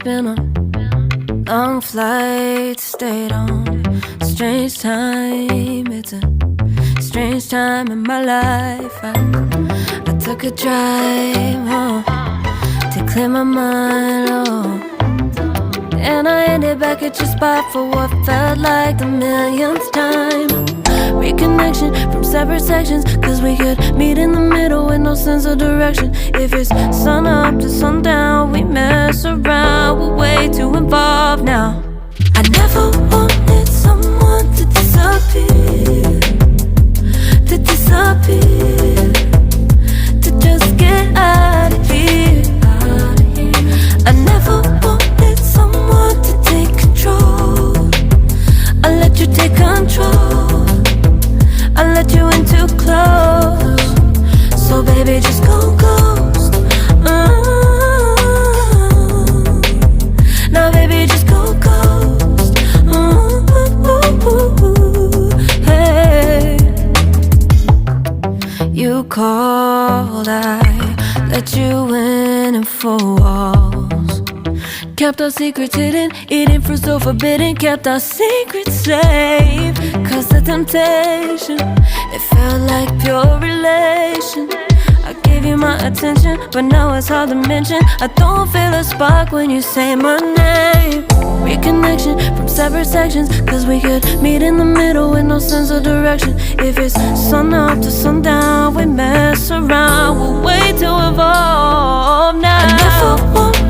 been on long flights, stayed on strange time. It's a strange time in my life. I took a drive home to clear my mind, oh. And I ended back at your spot for what felt like the millionth time. Reconnection from separate sections, cause we could meet in the middle with no sense of direction. If it's sun up to sundown, we mess around, we're way too involved now. I never wanted someone to disappear, to disappear, to just get out of here. I never wanted someone to take control. I let you take control, I let you in too close. So baby, just go ghost. Now baby, just go ghost. Hey, you called, I let you in and 4 walls. Kept our secrets hidden, eating fruit so forbidden. Kept our secrets safe, cause the temptation, it felt like pure relation. I gave you my attention, but now it's hard to mention. I don't feel a spark when you say my name. Reconnection from separate sections, cause we could meet in the middle with no sense of direction. If it's sun up to sundown, we mess around, we're way too involved now. I never want